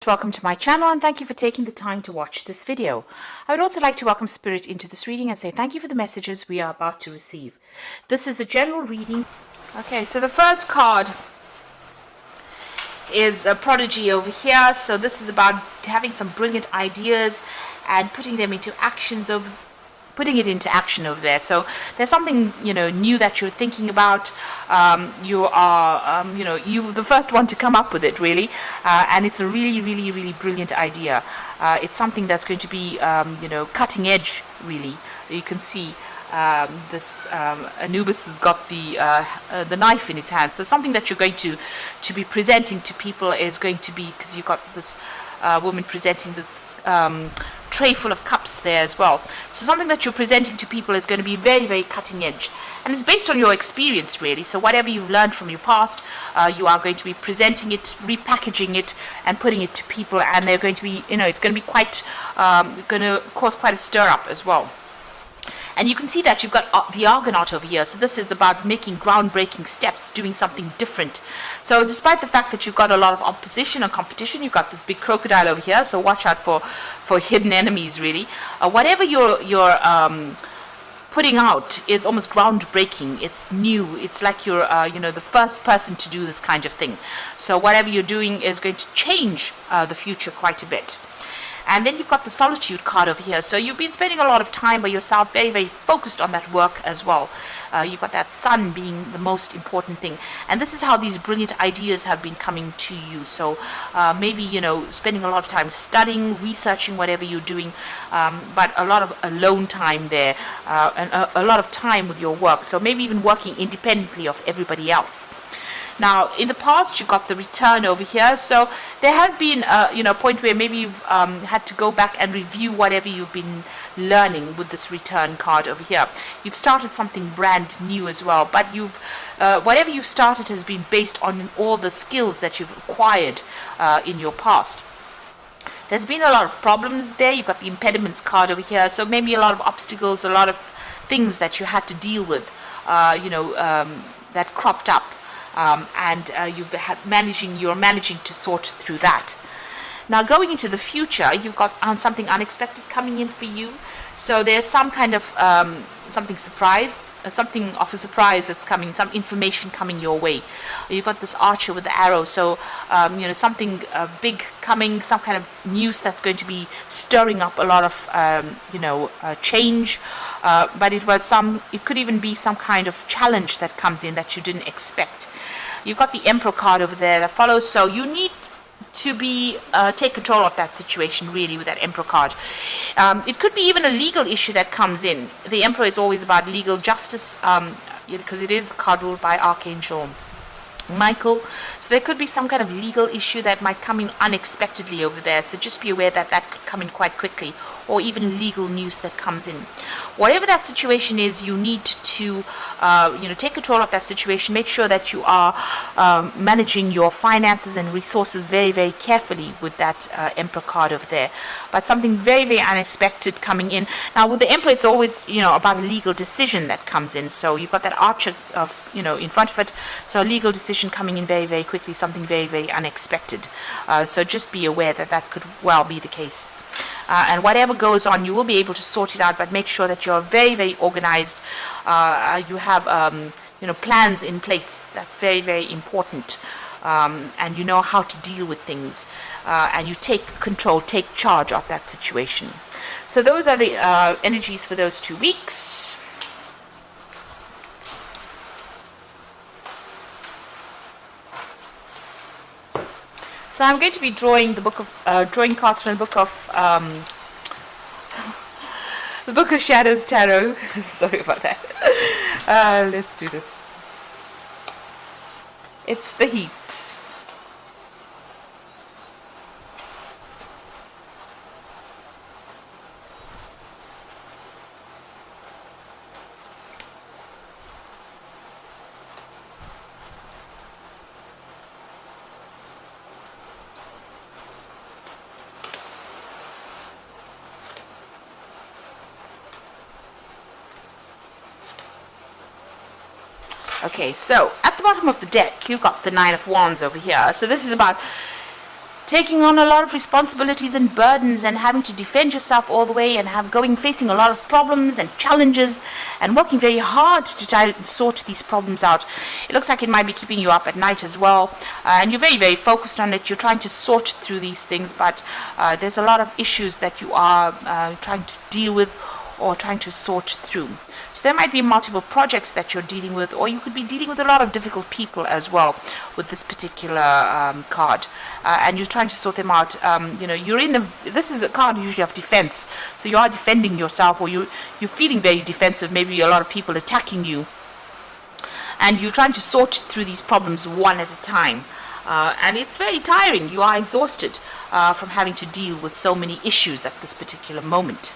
Welcome to my channel and thank you for taking the time to watch this video. I would also like to welcome Spirit into this reading and say thank you for the messages we are about to receive. This is a general reading. Okay, so the first card is a prodigy over here. So this is about having some brilliant ideas and putting them into actions over putting it into action over there. So there's something new that you're thinking about. You are you're the first one to come up with it, really, and it's a really brilliant idea. It's something that's going to be cutting edge, really. You can see this Anubis has got the knife in his hand. So something that you're going to be presenting to people is going to be, because you've got this woman presenting this tray full of cups there as well. So something that you're presenting to people is going to be very cutting edge, and it's based on your experience, really. So whatever you've learned from your past, you are going to be presenting it, repackaging it, and putting it to people, and they're going to be, it's going to be quite going to cause quite a stir up as well. And you can see that you've got the Argonaut over here. So this is about making groundbreaking steps, doing something different. So despite the fact that you've got a lot of opposition and competition, you've got this big crocodile over here. So watch out for hidden enemies, really. Whatever you're putting out is almost groundbreaking. It's new. It's like you're the first person to do this kind of thing. So whatever you're doing is going to change the future quite a bit. And then you've got the Solitude card over here. So you've been spending a lot of time by yourself, very focused on that work as well. You've got that sun being the most important thing. And this is how these brilliant ideas have been coming to you. So maybe, spending a lot of time studying, researching whatever you're doing, but a lot of alone time there, and a lot of time with your work. So maybe even working independently of everybody else. Now, in the past, you got the Return over here. So there has been, a point where maybe you've had to go back and review whatever you've been learning with this Return card over here. You've started something brand new as well, but whatever you've started has been based on all the skills that you've acquired in your past. There's been a lot of problems there. You've got the Impediments card over here. So maybe a lot of obstacles, a lot of things that you had to deal with, that cropped up. And you're managing to sort through that. Now, going into the future, you've got something unexpected coming in for you. So there's some kind of something of a surprise that's coming, some information coming your way. You've got this Archer with the arrow, so something big coming, some kind of news that's going to be stirring up a lot of change. But it could even be some kind of challenge that comes in that you didn't expect. You've got the Emperor card over there that follows, so you need to take control of that situation, really, with that Emperor card. It could be even a legal issue that comes in. The Emperor is always about legal justice, because it is the card ruled by Archangel Michael. So there could be some kind of legal issue that might come in unexpectedly over there. So just be aware that that could come in quite quickly, or even legal news that comes in. Whatever that situation is, you need to take control of that situation. Make sure that you are managing your finances and resources very carefully with that Emperor card over there. But something very unexpected coming in. Now with the Emperor, it's always about a legal decision that comes in. So you've got that Archer in front of it. So a legal decision coming in very quickly, something very unexpected. So just be aware that that could well be the case. And whatever goes on, you will be able to sort it out, but make sure that you're very organized. You have plans in place. That's very important. And you know how to deal with things. And you take control, take charge of that situation. So those are the energies for those 2 weeks. So I'm going to be drawing drawing cards from the Book of Shadows Tarot. Sorry about that. Let's do this. It's the Heat. Okay, so at the bottom of the deck, you've got the Nine of Wands over here. So this is about taking on a lot of responsibilities and burdens and having to defend yourself all the way and facing a lot of problems and challenges and working very hard to try and sort these problems out. It looks like it might be keeping you up at night as well, and you're very, very focused on it. You're trying to sort through these things, but there's a lot of issues that you are trying to deal with or trying to sort through. So there might be multiple projects that you're dealing with, or you could be dealing with a lot of difficult people as well with this particular card, and you're trying to sort them out. This is a card usually of defense, so you are defending yourself, or you're feeling very defensive. Maybe a lot of people attacking you, and you're trying to sort through these problems one at a time. And it's very tiring. You are exhausted from having to deal with so many issues at this particular moment.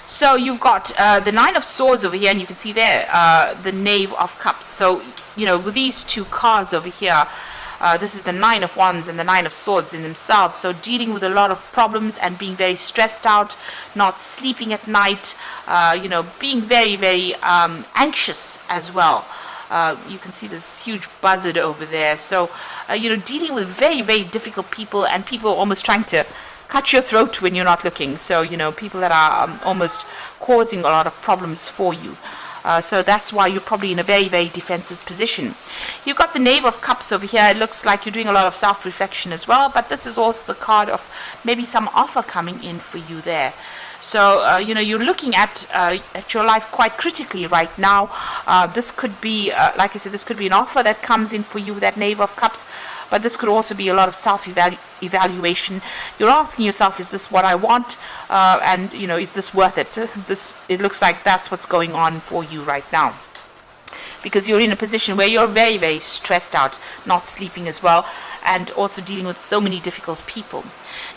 So you've got the Nine of Swords over here, and you can see there the Knave of Cups. So, with these two cards over here, this is the Nine of Wands and the Nine of Swords in themselves. So dealing with a lot of problems and being very stressed out, not sleeping at night, being very, very anxious as well. You can see this huge buzzard over there. So, dealing with very, very difficult people, and people almost trying to cut your throat when you're not looking. So, people that are almost causing a lot of problems for you. So that's why you're probably in a very, very defensive position. You've got the Knave of Cups over here. It looks like you're doing a lot of self-reflection as well, but this is also the card of maybe some offer coming in for you there. So, you're looking at your life quite critically right now. This could be, like I said, this could be an offer that comes in for you with that Knave of Cups, but this could also be a lot of self-evaluation. You're asking yourself, is this what I want? And, is this worth it? It looks like that's what's going on for you right now, because you're in a position where you're very, very stressed out, not sleeping as well, and also dealing with so many difficult people.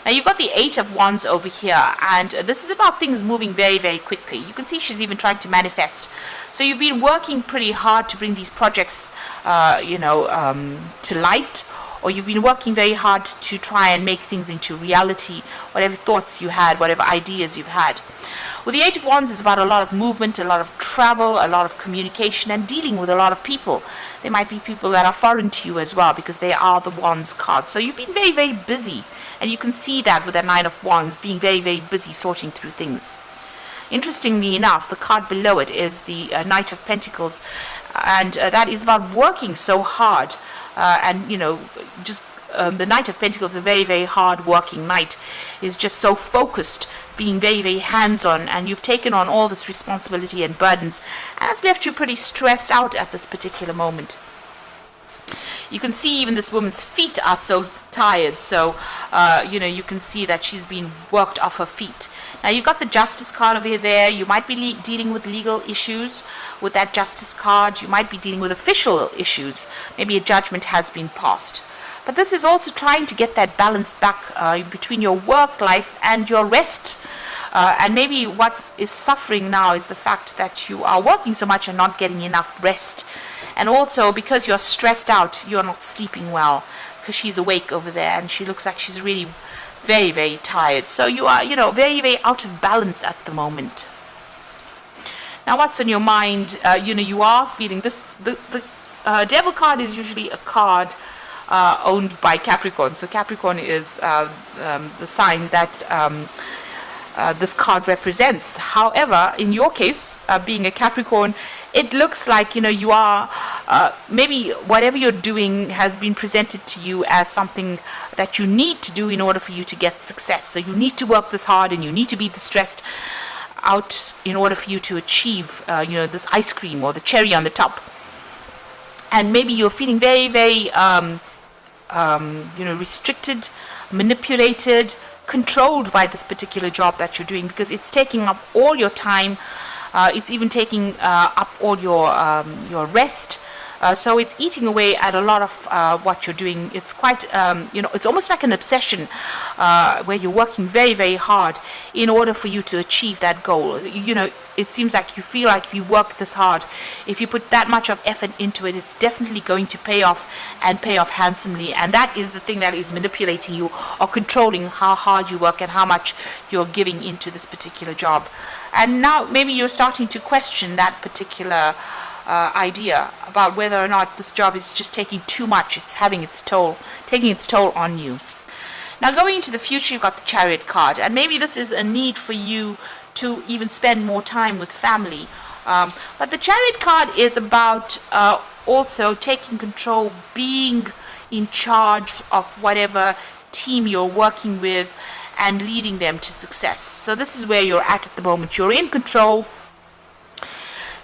Now you've got the Eight of Wands over here, and this is about things moving very, very quickly. You can see she's even trying to manifest. So you've been working pretty hard to bring these projects, to light, or you've been working very hard to try and make things into reality, whatever thoughts you had, whatever ideas you've had. With the Eight of Wands, it's about a lot of movement, a lot of travel, a lot of communication, and dealing with a lot of people. There might be people that are foreign to you as well, because they are the Wands card. So you've been very, very busy, and you can see that with the Nine of Wands, being very, very busy sorting through things. Interestingly enough, the card below it is the Knight of Pentacles, and that is about working so hard, the Knight of Pentacles, a very, very hard working knight, is just so focused, being very, very hands-on, and you've taken on all this responsibility and burdens, and it's left you pretty stressed out at this particular moment. You can see even this woman's feet are so tired, so you can see that she's been worked off her feet. Now you've got the Justice card over there. You might be dealing with legal issues with that Justice card. You might be dealing with official issues. Maybe a judgment has been passed. But this is also trying to get that balance back between your work life and your rest. And maybe what is suffering now is the fact that you are working so much and not getting enough rest. And also because you're stressed out, you're not sleeping well, because she's awake over there and she looks like she's really very, very tired. So you are, very, very out of balance at the moment. Now what's on your mind? You are feeling this. The Devil card is usually a card owned by Capricorn. So Capricorn is the sign that this card represents. However, in your case, being a Capricorn, it looks like you are maybe whatever you're doing has been presented to you as something that you need to do in order for you to get success. So you need to work this hard and you need to be this stressed out in order for you to achieve this ice cream or the cherry on the top. And maybe you're feeling very, very restricted, manipulated, controlled by this particular job that you're doing, because it's taking up all your time. It's even taking up all your rest. So it's eating away at a lot of what you're doing. It's quite, it's almost like an obsession where you're working very, very hard in order for you to achieve that goal. It seems like you feel like if you work this hard, if you put that much of effort into it, it's definitely going to pay off, and pay off handsomely. And that is the thing that is manipulating you or controlling how hard you work and how much you're giving into this particular job. And now maybe you're starting to question that particular idea about whether or not this job is just taking too much. It's having its toll, taking its toll on you. Now, going into the future, you've got the Chariot card, and maybe this is a need for you to even spend more time with family. But the Chariot card is about also taking control, being in charge of whatever team you're working with and leading them to success. So this is where you're at the moment. You're in control.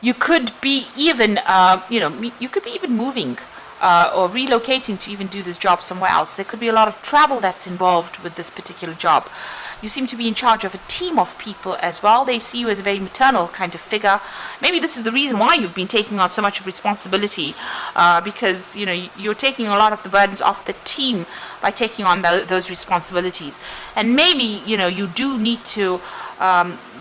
You could be even, you could be even moving or relocating to even do this job somewhere else. There could be a lot of travel that's involved with this particular job. You seem to be in charge of a team of people as well. They see you as a very maternal kind of figure. Maybe this is the reason why you've been taking on so much of responsibility, because you're taking a lot of the burdens off the team by taking on those responsibilities. And maybe you do need to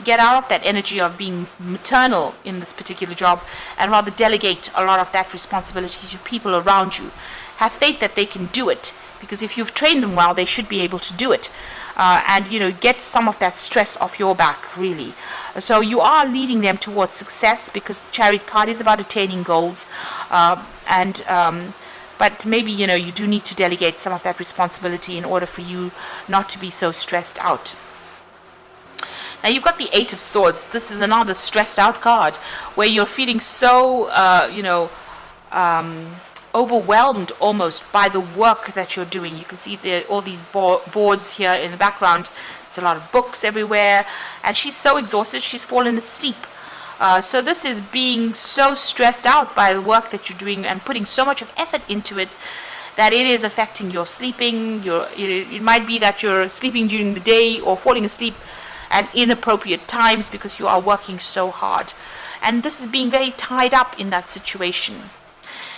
get out of that energy of being maternal in this particular job and rather delegate a lot of that responsibility to people around you. Have faith that they can do it, because if you've trained them well, they should be able to do it. And get some of that stress off your back, really. So you are leading them towards success, because the Chariot card is about attaining goals, but maybe you do need to delegate some of that responsibility in order for you not to be so stressed out. Now you've got the Eight of Swords. This is another stressed out card where you're feeling so overwhelmed almost by the work that you're doing. You can see all these boards here in the background. There's a lot of books everywhere, and she's so exhausted she's fallen asleep. So this is being so stressed out by the work that you're doing and putting so much of effort into it that it is affecting your sleeping. It might be that you're sleeping during the day or falling asleep at inappropriate times because you are working so hard, and this is being very tied up in that situation.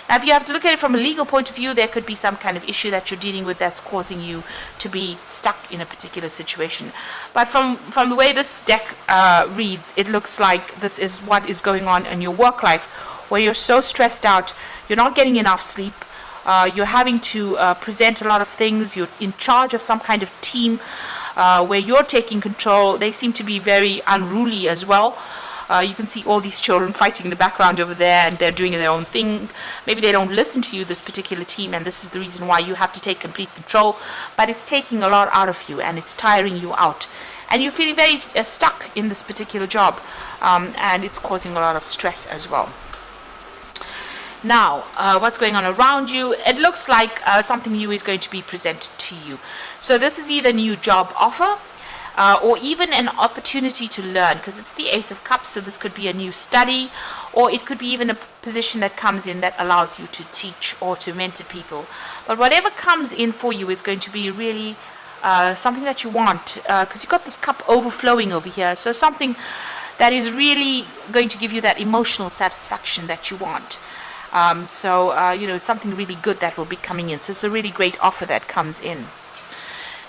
Now, if you have to look at it from a legal point of view, there could be some kind of issue that you're dealing with that's causing you to be stuck in a particular situation. But from the way this deck reads, it looks like this is what is going on in your work life, where you're so stressed out, you're not getting enough sleep, you're having to present a lot of things, you're in charge of some kind of team where you're taking control. They seem to be very unruly as well. You can see all these children fighting in the background over there, and they're doing their own thing. Maybe they don't listen to you, this particular team, and this is the reason why you have to take complete control. But it's taking a lot out of you, and it's tiring you out. And you're feeling very stuck in this particular job, and it's causing a lot of stress as well. Now, what's going on around you? It looks like something new is going to be presented to you. So this is either a new job offer, or even an opportunity to learn, because it's the Ace of Cups, so this could be a new study, or it could be even a position that comes in that allows you to teach or to mentor people. But whatever comes in for you is going to be really something that you want, because you've got this cup overflowing over here, so something that is really going to give you that emotional satisfaction that you want. It's something really good that will be coming in, so it's a really great offer that comes in.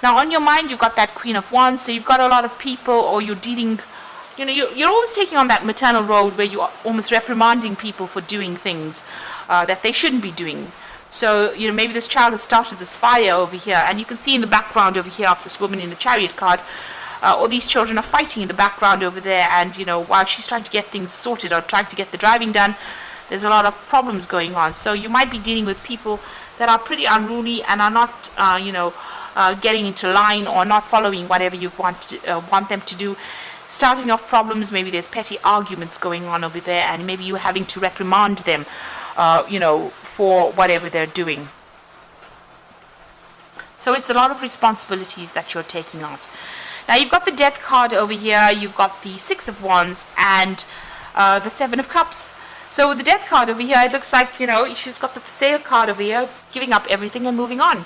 Now, on your mind, you've got that Queen of Wands, so you've got a lot of people, or you're dealing, you're always taking on that maternal role where you're almost reprimanding people for doing things that they shouldn't be doing. So, maybe this child has started this fire over here, and you can see in the background over here of this woman in the Chariot card, all these children are fighting in the background over there, and, while she's trying to get things sorted or trying to get the driving done, there's a lot of problems going on. So you might be dealing with people that are pretty unruly and are not, getting into line or not following whatever you want them to do. Starting off problems, maybe there's petty arguments going on over there, and maybe you're having to reprimand them, for whatever they're doing. So it's a lot of responsibilities that you're taking on. Now you've got the Death card over here, you've got the Six of Wands, and the Seven of Cups. So with the Death card over here, it looks like, she's got the Sale card over here, giving up everything and moving on.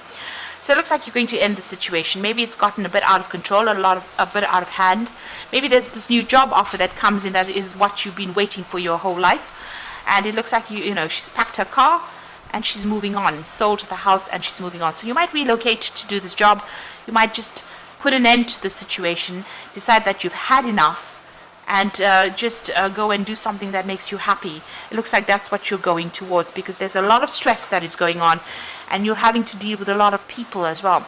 So it looks like you're going to end the situation. Maybe it's gotten a bit out of control, a bit out of hand. Maybe there's this new job offer that comes in that is what you've been waiting for your whole life. And it looks like, she's packed her car and she's moving on, sold the house and she's moving on. So you might relocate to do this job. You might just put an end to the situation, decide that you've had enough, and just go and do something that makes you happy. It looks like that's what you're going towards, because there's a lot of stress that is going on, and you're having to deal with a lot of people as well.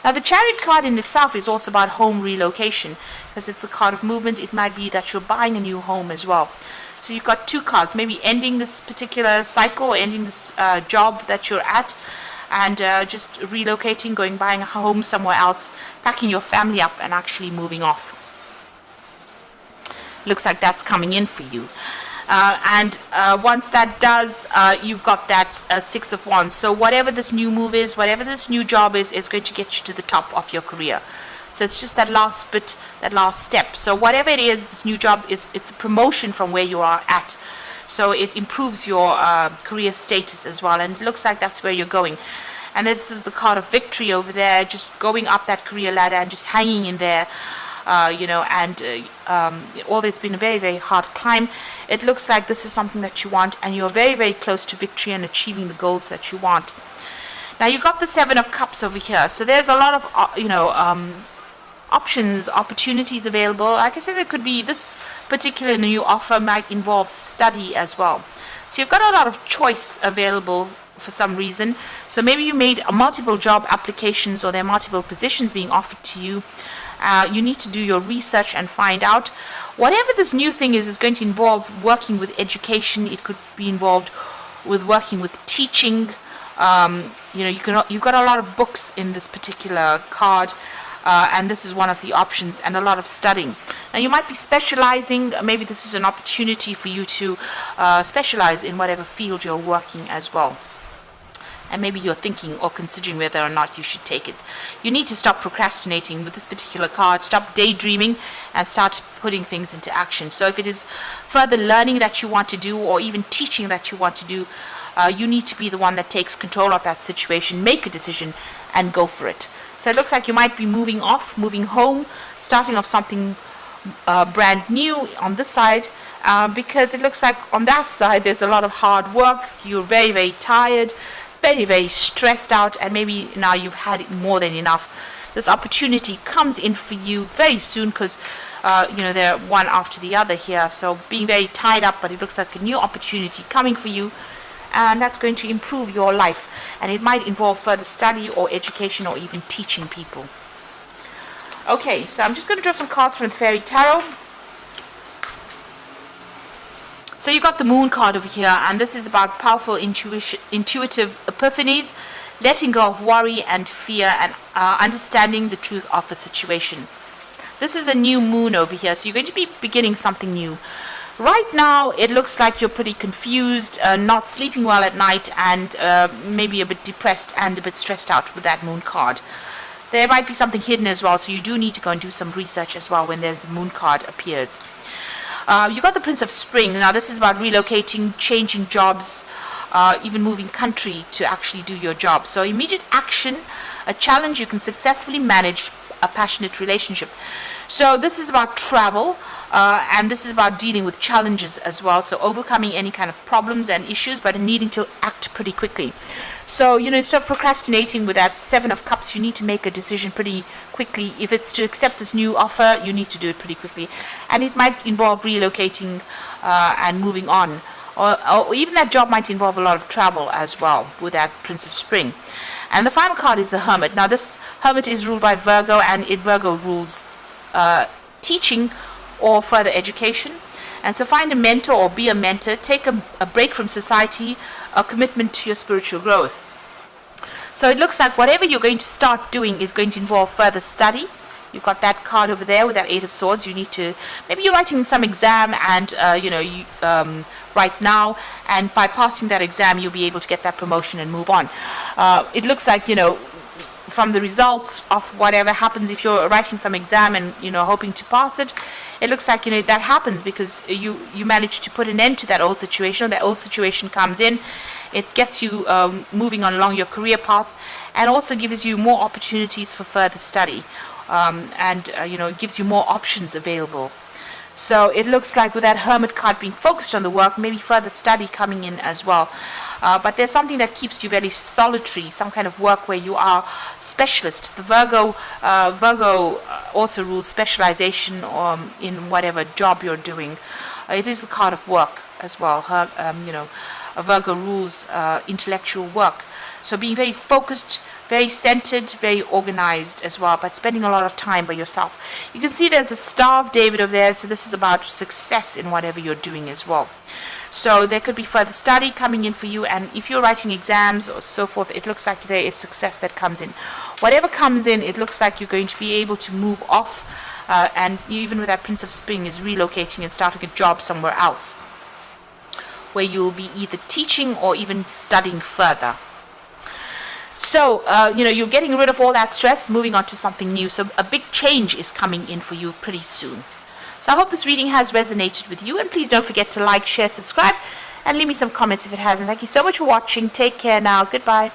Now, the Chariot card in itself is also about home relocation, because it's a card of movement. It might be that you're buying a new home as well. So you've got two cards, maybe ending this particular cycle, or ending this job that you're at, and just relocating, buying a home somewhere else, packing your family up and actually moving off. Looks like that's coming in for you. And once that does, you've got that Six of Wands. So whatever this new move is, whatever this new job is, it's going to get you to the top of your career. So it's just that last bit, that last step. So whatever it is, this new job it's a promotion from where you are at. So it improves your career status as well. And it looks like that's where you're going. And this is the card of victory over there, just going up that career ladder and just hanging in there. Although it's been a very, very hard climb, it looks like this is something that you want, and you're very, very close to victory and achieving the goals that you want. Now you've got the Seven of Cups over here, so there's a lot of options, opportunities available. Like I said, it could be this particular new offer might involve study as well. So you've got a lot of choice available for some reason. So maybe you made multiple job applications, or there are multiple positions being offered to you. You need to do your research and find out. Whatever this new thing is going to involve working with education. It could be involved with working with teaching. You've got a lot of books in this particular card, and this is one of the options, and a lot of studying. Now you might be specializing. Maybe this is an opportunity for you to specialize in whatever field you're working as well. And maybe you're thinking or considering whether or not you should take it. You need to stop procrastinating with this particular card, stop daydreaming, and start putting things into action. So if it is further learning that you want to do, or even teaching that you want to do, you need to be the one that takes control of that situation, make a decision, and go for it. So it looks like you might be moving home, starting off something brand new on this side, because it looks like on that side there's a lot of hard work. You're very, very tired, very, very stressed out, and maybe now you've had it more than enough. This opportunity comes in for you very soon, because they're one after the other here. So being very tied up, but it looks like a new opportunity coming for you, and that's going to improve your life, and it might involve further study or education or even teaching people. Okay, so I'm just going to draw some cards from the Fairy Tarot. So you've got the Moon card over here, and this is about powerful intuitive epiphanies, letting go of worry and fear, and understanding the truth of a situation. This is a new moon over here, so you're going to be beginning something new. Right now, it looks like you're pretty confused, not sleeping well at night, and maybe a bit depressed and a bit stressed out with that Moon card. There might be something hidden as well, so you do need to go and do some research as well when the Moon card appears. You got the Prince of Spring. Now this is about relocating, changing jobs, even moving country to actually do your job. So immediate action, a challenge you can successfully manage, a passionate relationship. So this is about travel, and this is about dealing with challenges as well. So overcoming any kind of problems and issues, but needing to act pretty quickly. So, instead of procrastinating with that Seven of Cups, you need to make a decision pretty quickly. If it's to accept this new offer, you need to do it pretty quickly. And it might involve relocating and moving on. Or even that job might involve a lot of travel as well with that Prince of Spring. And the final card is the Hermit. Now this Hermit is ruled by Virgo, and Virgo rules teaching or further education. And so find a mentor or be a mentor, take a break from society, a commitment to your spiritual growth. So it looks like whatever you're going to start doing is going to involve further study. You've got that card over there with that Eight of Swords. You need to, maybe you're writing some exam, and right now, and by passing that exam you'll be able to get that promotion and move on. It looks like, from the results of whatever happens, if you're writing some exam and hoping to pass it, it looks like that happens because you manage to put an end to that old situation. That old situation comes in, it gets you moving on along your career path, and also gives you more opportunities for further study, and it gives you more options available. So it looks like with that Hermit card being focused on the work, maybe further study coming in as well. But there's something that keeps you very solitary, some kind of work where you are specialist. The Virgo also rules specialization in whatever job you're doing. It is the card of work as well. A Virgo rules intellectual work. So being very focused, very centered, very organized as well, but spending a lot of time by yourself. You can see there's a Star of David over there, so this is about success in whatever you're doing as well. So there could be further study coming in for you, and if you're writing exams or so forth, it looks like there is success that comes in. Whatever comes in, it looks like you're going to be able to move off, and even with that Prince of Spring is relocating and starting a job somewhere else, where you'll be either teaching or even studying further. So, you're getting rid of all that stress, moving on to something new. So a big change is coming in for you pretty soon. So I hope this reading has resonated with you. And please don't forget to like, share, subscribe, and leave me some comments if it hasn't. Thank you so much for watching. Take care now. Goodbye.